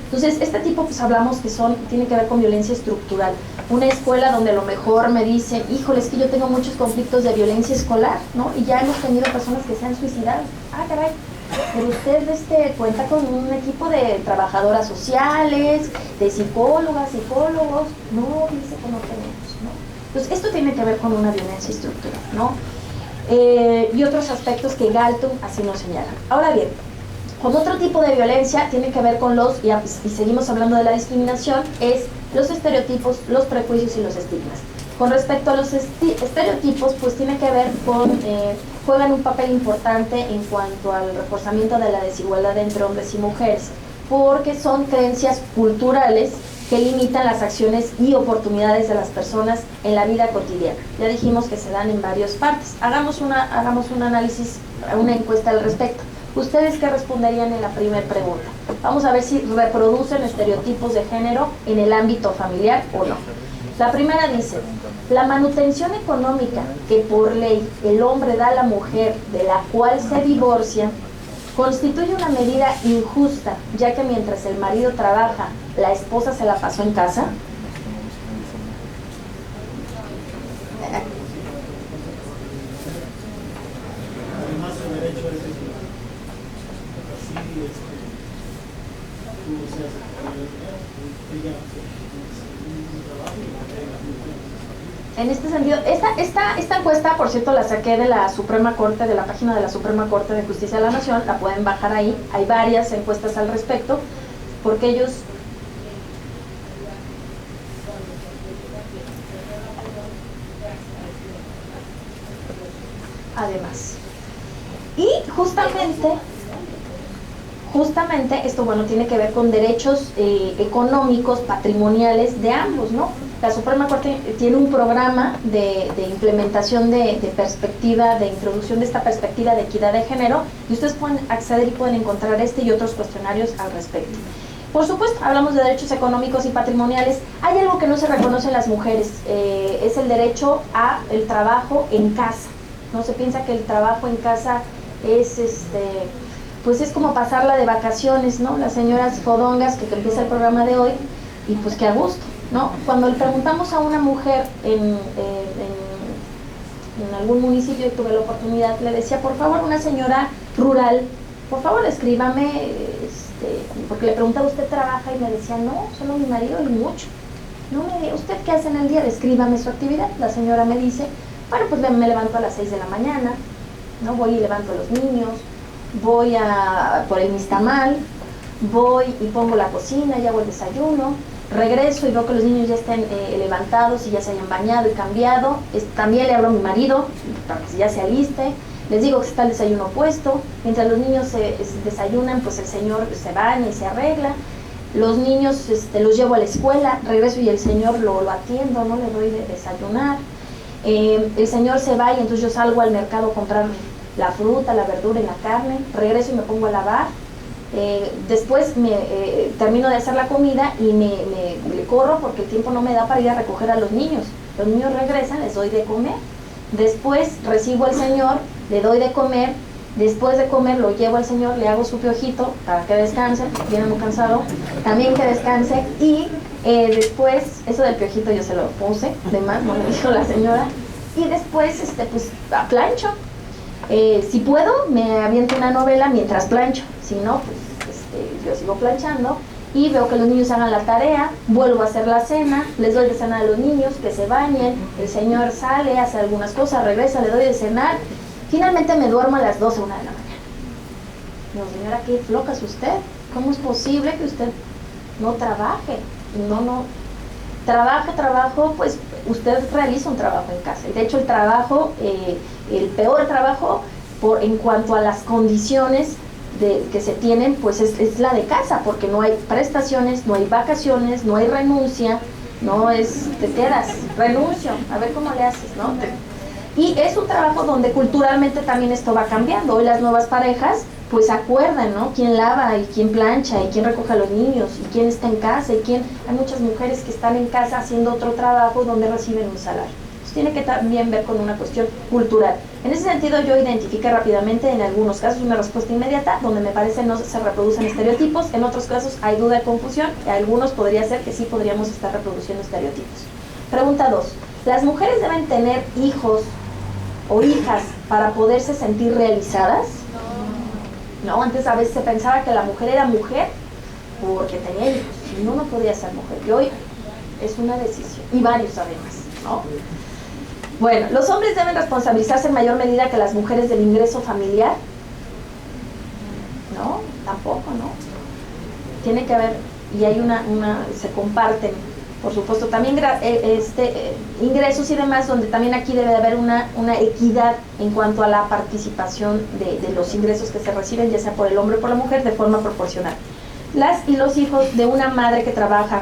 Entonces, este tipo, pues hablamos que tiene que ver con violencia estructural. Una escuela donde a lo mejor me dicen, híjole, es que yo tengo muchos conflictos de violencia escolar, ¿no? Y ya hemos tenido personas que se han suicidado. Ah, caray, pero usted cuenta con un equipo de trabajadoras sociales, de psicólogas, psicólogos. No, dice que no tenemos, ¿no? Entonces, esto tiene que ver con una violencia estructural, ¿no? Y otros aspectos que Galtung así nos señala. Ahora bien, con otro tipo de violencia tiene que ver con y seguimos hablando de la discriminación, es los estereotipos, los prejuicios y los estigmas. Con respecto a los estereotipos, pues tiene que ver juegan un papel importante en cuanto al reforzamiento de la desigualdad entre hombres y mujeres, porque son creencias culturales que limitan las acciones y oportunidades de las personas en la vida cotidiana. Ya dijimos que se dan en varias partes. Hagamos un análisis, una encuesta al respecto. ¿Ustedes qué responderían en la primera pregunta? Vamos a ver si reproducen estereotipos de género en el ámbito familiar o no. La primera dice, la manutención económica que por ley el hombre da a la mujer de la cual se divorcia constituye una medida injusta, ya que mientras el marido trabaja, la esposa se la pasó en casa. Además, el derecho es que así tú seas ella un trabajo y la En este sentido, esta encuesta, por cierto, la saqué de la Suprema Corte, de la página de la Suprema Corte de Justicia de la Nación, la pueden bajar ahí, hay varias encuestas al respecto, porque ellos... Además. Y justamente esto, bueno, tiene que ver con derechos económicos, patrimoniales de ambos, ¿no? La Suprema Corte tiene un programa de implementación de perspectiva, de introducción de esta perspectiva de equidad de género, y ustedes pueden acceder y pueden encontrar este y otros cuestionarios al respecto. Por supuesto, hablamos de derechos económicos y patrimoniales. Hay algo que no se reconoce en las mujeres, es el derecho al trabajo en casa. No se piensa que el trabajo en casa es pues es como pasarla de vacaciones, ¿no? Las señoras fodongas que empieza el programa de hoy, y pues que a gusto, ¿no? Cuando le preguntamos a una mujer en algún municipio, tuve la oportunidad, le decía, por favor, una señora rural, por favor, escríbame, porque le preguntaba, ¿usted trabaja? Y me decía, no, solo mi marido y mucho. No me diga, ¿usted qué hace en el día? Descríbame su actividad. La señora me dice, bueno, pues me levanto a las 6 de la mañana, ¿no? Voy y levanto a los niños, voy por el nixtamal, voy y pongo la cocina, y hago el desayuno, regreso y veo que los niños ya estén levantados y ya se hayan bañado y cambiado. También le hablo a mi marido para que ya se aliste, les digo que está el desayuno puesto, mientras los niños se desayunan, pues el señor se baña y se arregla. Los niños los llevo a la escuela, regreso y el señor lo atiendo, ¿no? Le doy de desayunar. El señor se va y entonces yo salgo al mercado a comprar la fruta, la verdura y la carne, regreso y me pongo a lavar. Después termino de hacer la comida y me corro porque el tiempo no me da para ir a recoger a los niños. Los niños regresan, les doy de comer. Después recibo al señor, le doy de comer. Después de comer lo llevo al señor, le hago su piojito para que descanse, viene muy cansado, también que descanse. Y después, eso del piojito yo se lo puse, de más, no me dijo la señora. Y después, pues plancho. Si puedo, me aviento una novela mientras plancho. Si no, pues yo sigo planchando y veo que los niños hagan la tarea, vuelvo a hacer la cena, les doy de cenar a los niños, que se bañen, el señor sale, hace algunas cosas, regresa, le doy de cenar. Finalmente me duermo a las 12, 1 de la mañana. No, señora, qué floja es usted. ¿Cómo es posible que usted no trabaje? No. Trabajo, pues usted realiza un trabajo en casa. De hecho, el trabajo, el peor trabajo en cuanto a las condiciones que se tienen, pues es la de casa, porque no hay prestaciones, no hay vacaciones, no hay renuncia, no es, te quedas, renuncio, a ver cómo le haces, ¿no? Y es un trabajo donde culturalmente también esto va cambiando. Hoy las nuevas parejas pues acuerdan, ¿no? Quién lava y quién plancha y quién recoge a los niños y quién está en casa y quién... Hay muchas mujeres que están en casa haciendo otro trabajo donde reciben un salario. Entonces tiene que también ver con una cuestión cultural. En ese sentido yo identifiqué rápidamente en algunos casos una respuesta inmediata donde me parece no se reproducen estereotipos, en otros casos hay duda y confusión, y algunos podría ser que sí podríamos estar reproduciendo estereotipos. Pregunta 2. ¿Las mujeres deben tener hijos o hijas para poderse sentir realizadas? No, antes a veces se pensaba que la mujer era mujer porque tenía hijos, si no, no podía ser mujer, y hoy es una decisión, y varios además, ¿no? Bueno, ¿los hombres deben responsabilizarse en mayor medida que las mujeres del ingreso familiar? No, tampoco, ¿no? Tiene que haber, y hay se comparten, por supuesto, también ingresos y demás, donde también aquí debe haber una equidad en cuanto a la participación de los ingresos que se reciben, ya sea por el hombre o por la mujer, de forma proporcional. Las y los hijos de una madre que trabaja,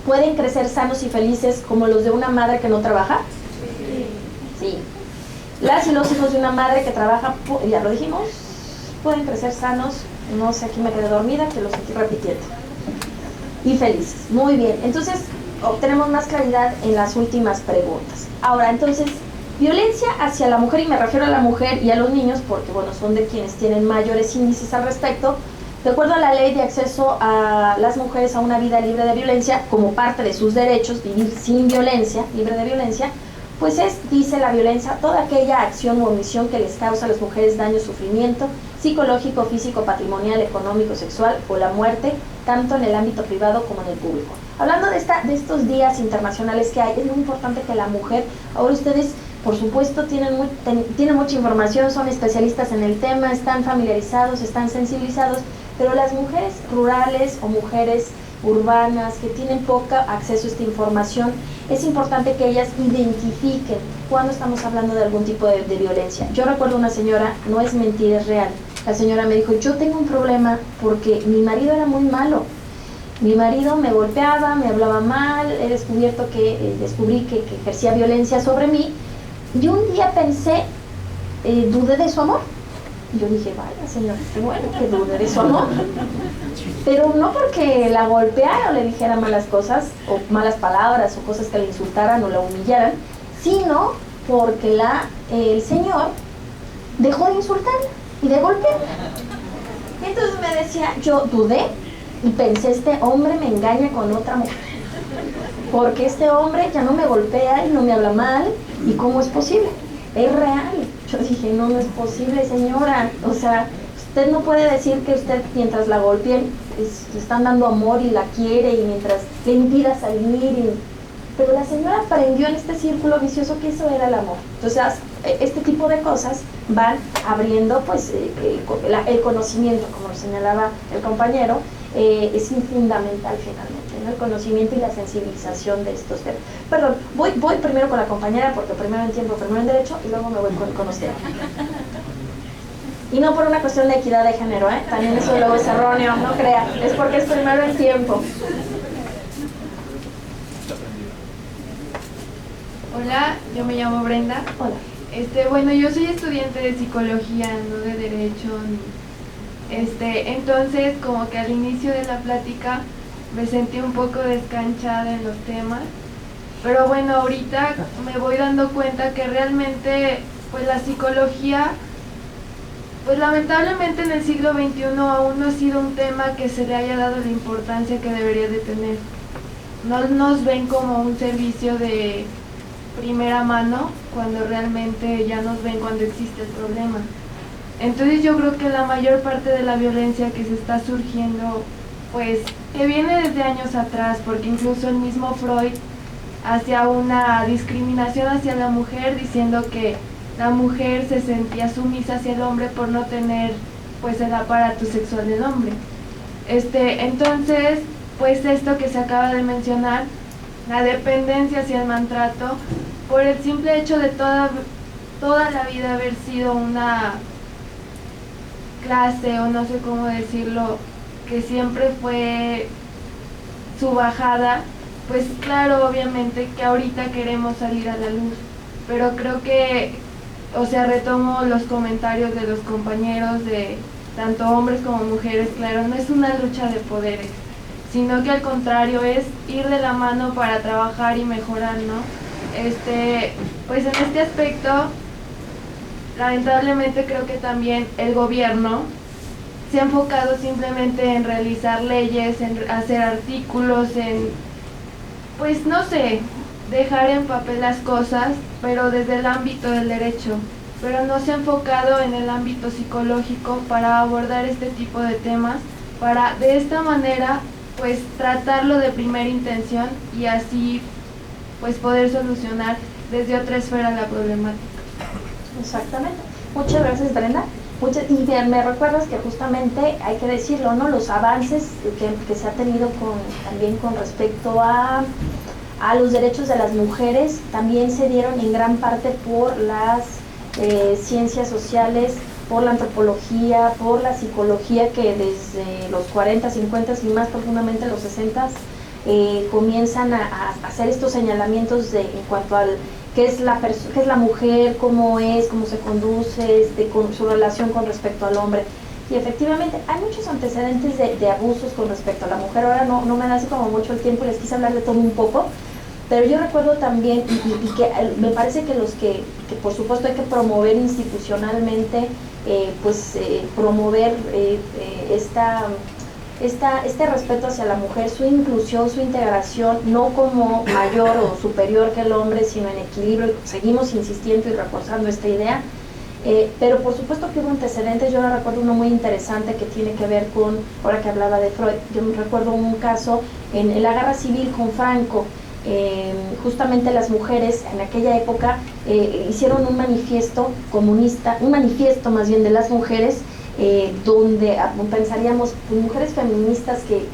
¿pueden crecer sanos y felices como los de una madre que no trabaja? Sí. Las y los hijos de una madre que trabaja, ya lo dijimos, pueden crecer sanos, no sé, aquí me quedé dormida, que lo estoy repitiendo. Y felices. Muy bien, entonces obtenemos más claridad en las últimas preguntas. Ahora, entonces, violencia hacia la mujer, y me refiero a la mujer y a los niños porque, bueno, son de quienes tienen mayores índices al respecto. De acuerdo a la ley de acceso a las mujeres a una vida libre de violencia, como parte de sus derechos, vivir sin violencia, libre de violencia, pues dice la violencia, toda aquella acción o omisión que les causa a las mujeres daño, sufrimiento psicológico, físico, patrimonial, económico, sexual o la muerte, tanto en el ámbito privado como en el público. Hablando de estos días internacionales que hay, es muy importante que la mujer, ahora ustedes por supuesto tienen mucha información, son especialistas en el tema, están familiarizados, están sensibilizados, pero las mujeres rurales o mujeres urbanas que tienen poco acceso a esta información, es importante que ellas identifiquen cuando estamos hablando de algún tipo de violencia. Yo recuerdo una señora, no es mentira, es real, la señora me dijo, yo tengo un problema porque mi marido era muy malo, mi marido me golpeaba, me hablaba mal, he descubrí que ejercía violencia sobre mí, y un día pensé, dudé de su amor. Yo dije, vaya señora, qué bueno que dude de su amor, pero no porque la golpeara o le dijera malas cosas o malas palabras o cosas que le insultaran o la humillaran, sino porque el señor dejó de insultarla y de golpearla. Entonces me decía, yo dudé y pensé, este hombre me engaña con otra mujer, porque este hombre ya no me golpea y no me habla mal, ¿y cómo es posible? Es real. Yo dije, no es posible, señora, o sea, usted no puede decir que usted mientras la golpeen le están dando amor y la quiere y mientras le impida salir, pero la señora aprendió en este círculo vicioso que eso era el amor. Entonces este tipo de cosas van abriendo pues el conocimiento, como lo señalaba el compañero, es fundamental finalmente, ¿no? El conocimiento y la sensibilización de estos temas. Perdón, voy primero con la compañera porque primero en tiempo, primero en derecho y luego me voy con usted. Y no por una cuestión de equidad de género, también eso luego es erróneo, no crea, es porque es primero en tiempo. Hola, yo me llamo Brenda. Hola. Bueno, yo soy estudiante de psicología, no de derecho. Entonces, como que al inicio de la plática me sentí un poco descanchada en los temas, pero bueno, ahorita me voy dando cuenta que realmente, pues la psicología, pues lamentablemente en el siglo XXI aún no ha sido un tema que se le haya dado la importancia que debería de tener. No nos ven como un servicio de primera mano cuando realmente ya nos ven cuando existe el problema. Entonces yo creo que la mayor parte de la violencia que se está surgiendo, pues que viene desde años atrás, porque incluso el mismo Freud hacía una discriminación hacia la mujer diciendo que la mujer se sentía sumisa hacia el hombre por no tener pues el aparato sexual del hombre. Entonces, pues esto que se acaba de mencionar, la dependencia hacia el maltrato, por el simple hecho de toda la vida haber sido una clase, o no sé cómo decirlo, que siempre fue subajada, pues claro, obviamente que ahorita queremos salir a la luz, pero creo que, o sea, retomo los comentarios de los compañeros, de tanto hombres como mujeres, claro, no es una lucha de poderes, sino que al contrario es ir de la mano para trabajar y mejorar, ¿no? Pues en este aspecto, lamentablemente creo que también el gobierno se ha enfocado simplemente en realizar leyes, en hacer artículos, en, pues no sé, dejar en papel las cosas, pero desde el ámbito del derecho, pero no se ha enfocado en el ámbito psicológico para abordar este tipo de temas, para de esta manera pues tratarlo de primera intención y así pues poder solucionar desde otra esfera la problemática. Exactamente. Muchas gracias, Brenda. Y me recuerdas que justamente hay que decirlo, ¿no? Los avances que se ha tenido también con respecto a los derechos de las mujeres también se dieron en gran parte por las ciencias sociales, por la antropología, por la psicología, que desde los 40, 50 y más profundamente los 60 comienzan a hacer estos señalamientos en cuanto al qué es la mujer, cómo se conduce, con su relación con respecto al hombre. Y efectivamente hay muchos antecedentes de abusos con respecto a la mujer. Ahora no me da así como mucho el tiempo, les quise hablar de todo un poco, pero yo recuerdo también, y que me parece que que por supuesto hay que promover institucionalmente, promover este respeto hacia la mujer, su inclusión, su integración, no como mayor o superior que el hombre, sino en equilibrio. Seguimos insistiendo y reforzando esta idea. Pero por supuesto que hubo antecedentes. Yo recuerdo uno muy interesante que tiene que ver con, ahora que hablaba de Freud, yo recuerdo un caso en la guerra civil con Franco. Justamente las mujeres en aquella época hicieron un manifiesto comunista, un manifiesto más bien de las mujeres, donde pensaríamos, pues, mujeres feministas que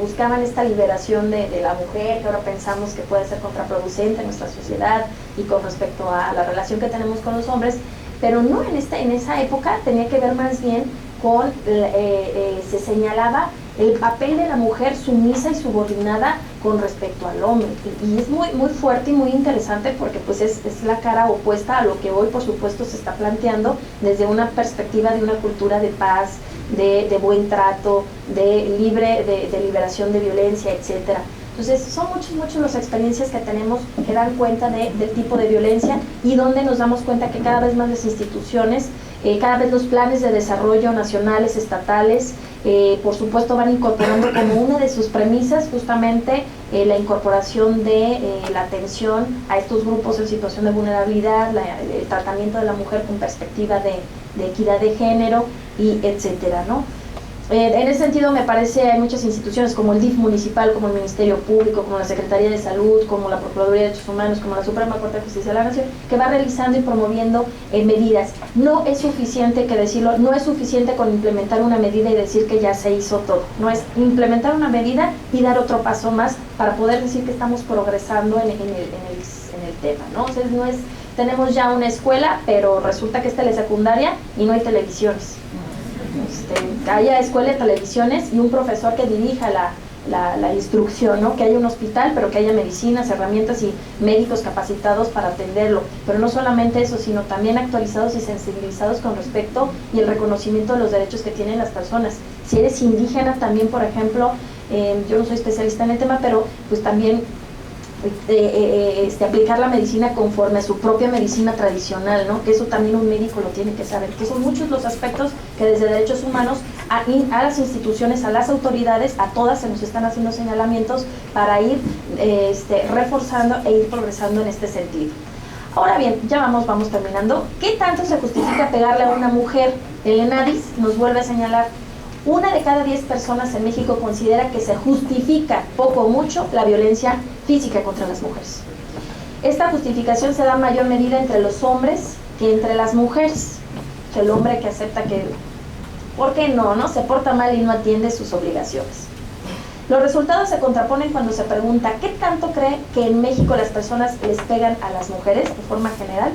buscaban esta liberación de la mujer, que ahora pensamos que puede ser contraproducente en nuestra sociedad y con respecto a la relación que tenemos con los hombres, pero no, en esa época tenía que ver más bien con, se señalaba el papel de la mujer sumisa y subordinada con respecto al hombre, y es muy, muy fuerte y muy interesante, porque pues es la cara opuesta a lo que hoy por supuesto se está planteando desde una perspectiva de una cultura de paz, de buen trato, de liberación de violencia, etcétera. Entonces son muchas las experiencias que tenemos que dan cuenta del tipo de violencia, y donde nos damos cuenta que cada vez más las instituciones, cada vez los planes de desarrollo nacionales, estatales, por supuesto van incorporando como una de sus premisas justamente la incorporación de la atención a estos grupos en situación de vulnerabilidad, el tratamiento de la mujer con perspectiva de equidad de género, y etcétera, ¿no? En ese sentido me parece hay muchas instituciones como el DIF municipal, como el Ministerio Público, como la Secretaría de Salud, como la Procuraduría de Derechos Humanos, como la Suprema Corte de Justicia de la Nación, que va realizando y promoviendo medidas. No es suficiente, que decirlo, no es suficiente con implementar una medida y decir que ya se hizo todo. No es implementar una medida y dar otro paso más para poder decir que estamos progresando en el tema, ¿no? O sea, no es, tenemos ya una escuela, pero resulta que es telesecundaria y no hay televisiones. Haya escuela de televisiones y un profesor que dirija la instrucción, ¿no? Que haya un hospital, pero que haya medicinas, herramientas y médicos capacitados para atenderlo. Pero no solamente eso, sino también actualizados y sensibilizados con respecto y el reconocimiento de los derechos que tienen las personas. Si eres indígena también, por ejemplo, yo no soy especialista en el tema, pero pues también aplicar la medicina conforme a su propia medicina tradicional, ¿no? Que eso también un médico lo tiene que saber, que son muchos los aspectos que desde derechos humanos a las instituciones, a las autoridades, a todas se nos están haciendo señalamientos para ir reforzando e ir progresando en este sentido. Ahora bien, ya vamos terminando. ¿Qué tanto se justifica pegarle a una mujer? El ENADIS nos vuelve a señalar: 1 de cada 10 personas en México considera que se justifica poco o mucho la violencia física contra las mujeres. Esta justificación se da en mayor medida entre los hombres que entre las mujeres. Que el hombre que acepta que, ¿por qué no? Se porta mal y no atiende sus obligaciones. Los resultados se contraponen cuando se pregunta ¿qué tanto cree que en México las personas les pegan a las mujeres de forma general?